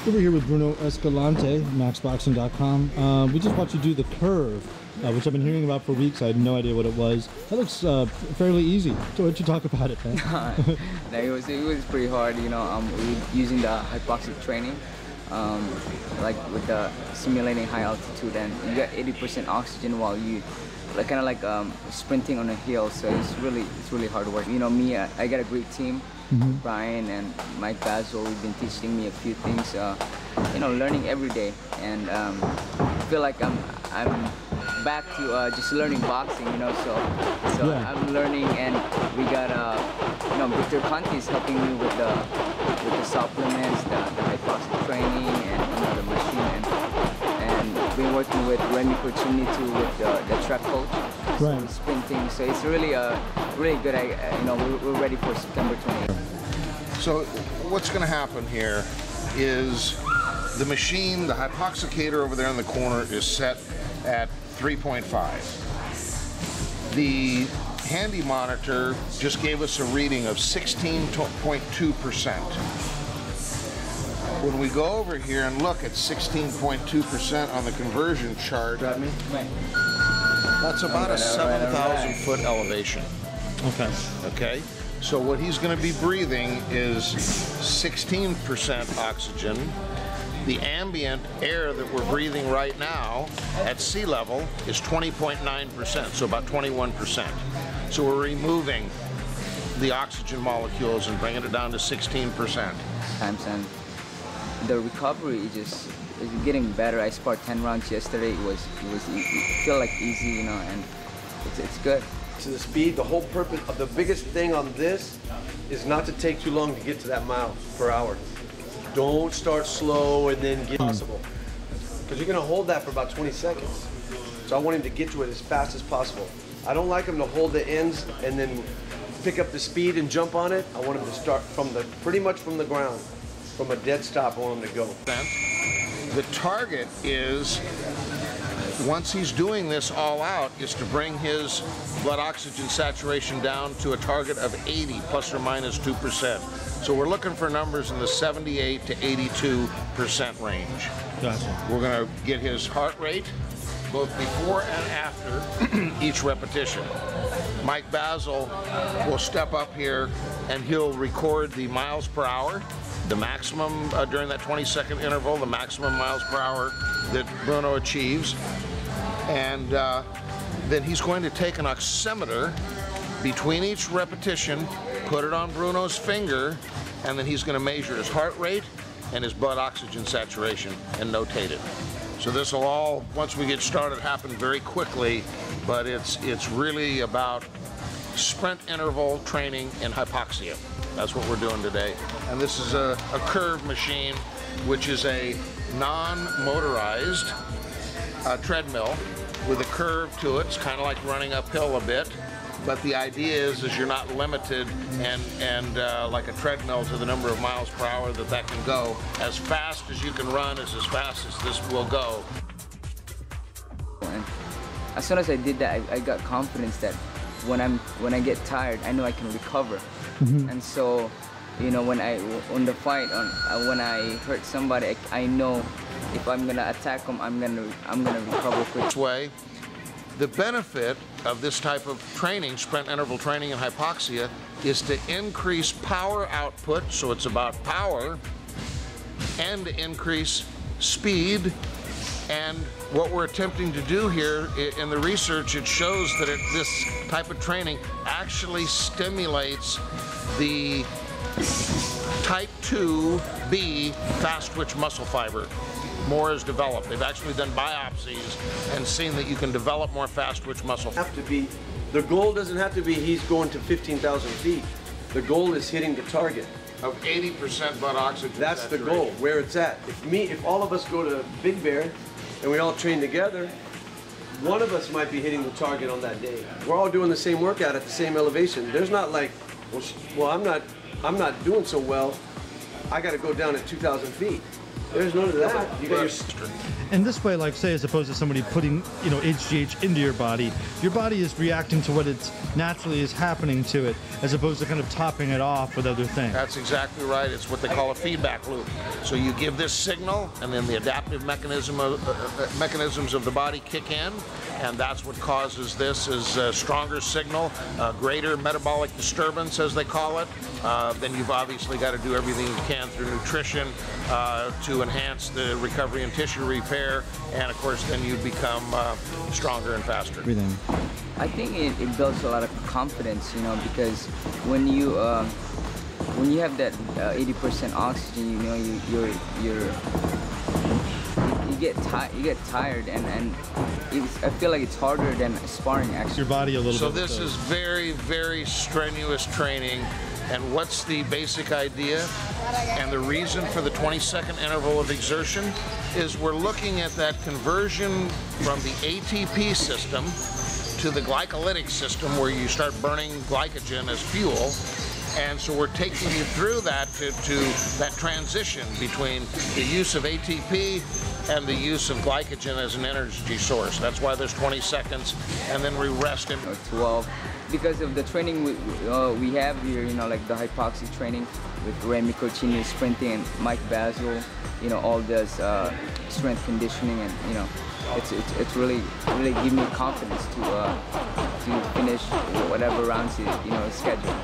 Over here with Bruno Escalante, maxboxing.com. We just watched you do the curve, which I've been hearing about for weeks. I had no idea what it was. That looks fairly easy. So why don't you talk about it, man? No, it was pretty hard, you know. Using the hypoxic training, like with the simulating high altitude, and you get 80% oxygen while you kind of like sprinting on a hill. So it's really hard work. You know, me, I got a great team. Brian and Mike Bazzel, we've been teaching me a few things, you know, learning every day, and I feel like I'm back to just learning boxing, you know. So yeah. I'm learning, and we got you know, Victor Conte is helping me with the supplements, the hypoxic training, and you know, the machine, and been working with Remy too with the track coach. Right. Sprinting, so it's really really good. You know, we're ready for September 20th. So what's going to happen here is the machine, the hypoxicator over there in the corner, is set at 3.5. The handy monitor just gave us a reading of 16.2%. When we go over here and look at 16.2% on the conversion chart, that's about a 7,000 foot elevation. Okay. Okay? So what he's going to be breathing is 16% oxygen. The ambient air that we're breathing right now at sea level is 20.9%, so about 21%. So we're removing the oxygen molecules and bringing it down to 16%. Times, and the recovery is getting better. I sparred 10 rounds yesterday. It felt like easy, you know, and it's good. To the speed, the whole purpose of the biggest thing on this is not to take too long to get to that mile per hour. Don't start slow and then get possible, because you're going to hold that for about 20 seconds. So I want him to get to it as fast as possible. I don't like him to hold the ends and then pick up the speed and jump on it. I want him to start from pretty much from the ground, from a dead stop. I want him to go. The target is, once he's doing this all out, is to bring his blood oxygen saturation down to a target of 80 plus or minus 2%. So we're looking for numbers in the 78 to 82% range. Gotcha. We're going to get his heart rate both before and after each repetition. Mike Bazzel will step up here and he'll record the miles per hour, the maximum during that 20-second interval, the maximum miles per hour that Bruno achieves. And then he's going to take an oximeter between each repetition, put it on Bruno's finger, and then he's going to measure his heart rate and his blood oxygen saturation and notate it. So this will all, once we get started, happen very quickly, but it's really about sprint interval training in hypoxia. That's what we're doing today. And this is a curve machine, which is a non-motorized treadmill with a curve to it. It's kind of like running uphill a bit, but the idea is you're not limited and like a treadmill to the number of miles per hour that can go. As fast as you can run is as fast as this will go. And as soon as I did that, I got confidence that when I get tired, I know I can recover. And so, you know, on the fight, when I hurt somebody, I know if I'm gonna attack them, I'm gonna recover quick. This way, the benefit of this type of training, sprint interval training in hypoxia, is to increase power output, so it's about power, and to increase speed. And what we're attempting to do here in the research, it shows that this type of training actually stimulates the type 2B fast twitch muscle fiber. More is developed. They've actually done biopsies and seen that you can develop more fast twitch muscle. The goal doesn't have to be he's going to 15,000 feet. The goal is hitting the target of 80% blood oxygen. That's saturation. The goal, where it's at. If all of us go to Big Bear and we all train together, one of us might be hitting the target on that day. We're all doing the same workout at the same elevation. There's not like, well, I'm not doing so well, I got to go down at 2,000 feet. There's none of that. You got your And this way, like say, as opposed to somebody putting, you know, HGH into your body is reacting to what it's naturally is happening to it, as opposed to kind of topping it off with other things. That's exactly right. It's what they call a feedback loop. So you give this signal, and then the adaptive mechanisms of the body kick in, and that's what causes this is a stronger signal, greater metabolic disturbance, as they call it. Then you've obviously got to do everything you can through nutrition to enhance the recovery and tissue repair, and of course then you become stronger and faster. Everything. I think it builds a lot of confidence, you know, because when you have that 80% oxygen, you know, you get tired, and I feel like it's harder than sparring actually. Your body a little so bit. So this is very, very strenuous training. And what's the basic idea? And the reason for the 20-second interval of exertion is we're looking at that conversion from the ATP system to the glycolytic system, where you start burning glycogen as fuel. And so we're taking you through that to that transition between the use of ATP and the use of glycogen as an energy source. That's why there's 20 seconds, and then we rest in 12. Because of the training we have here, you know, like the hypoxic training with Remy Cortini sprinting and Mike Bazzel, you know, all this strength conditioning, and you know, it's really give me confidence to finish whatever rounds you know scheduled.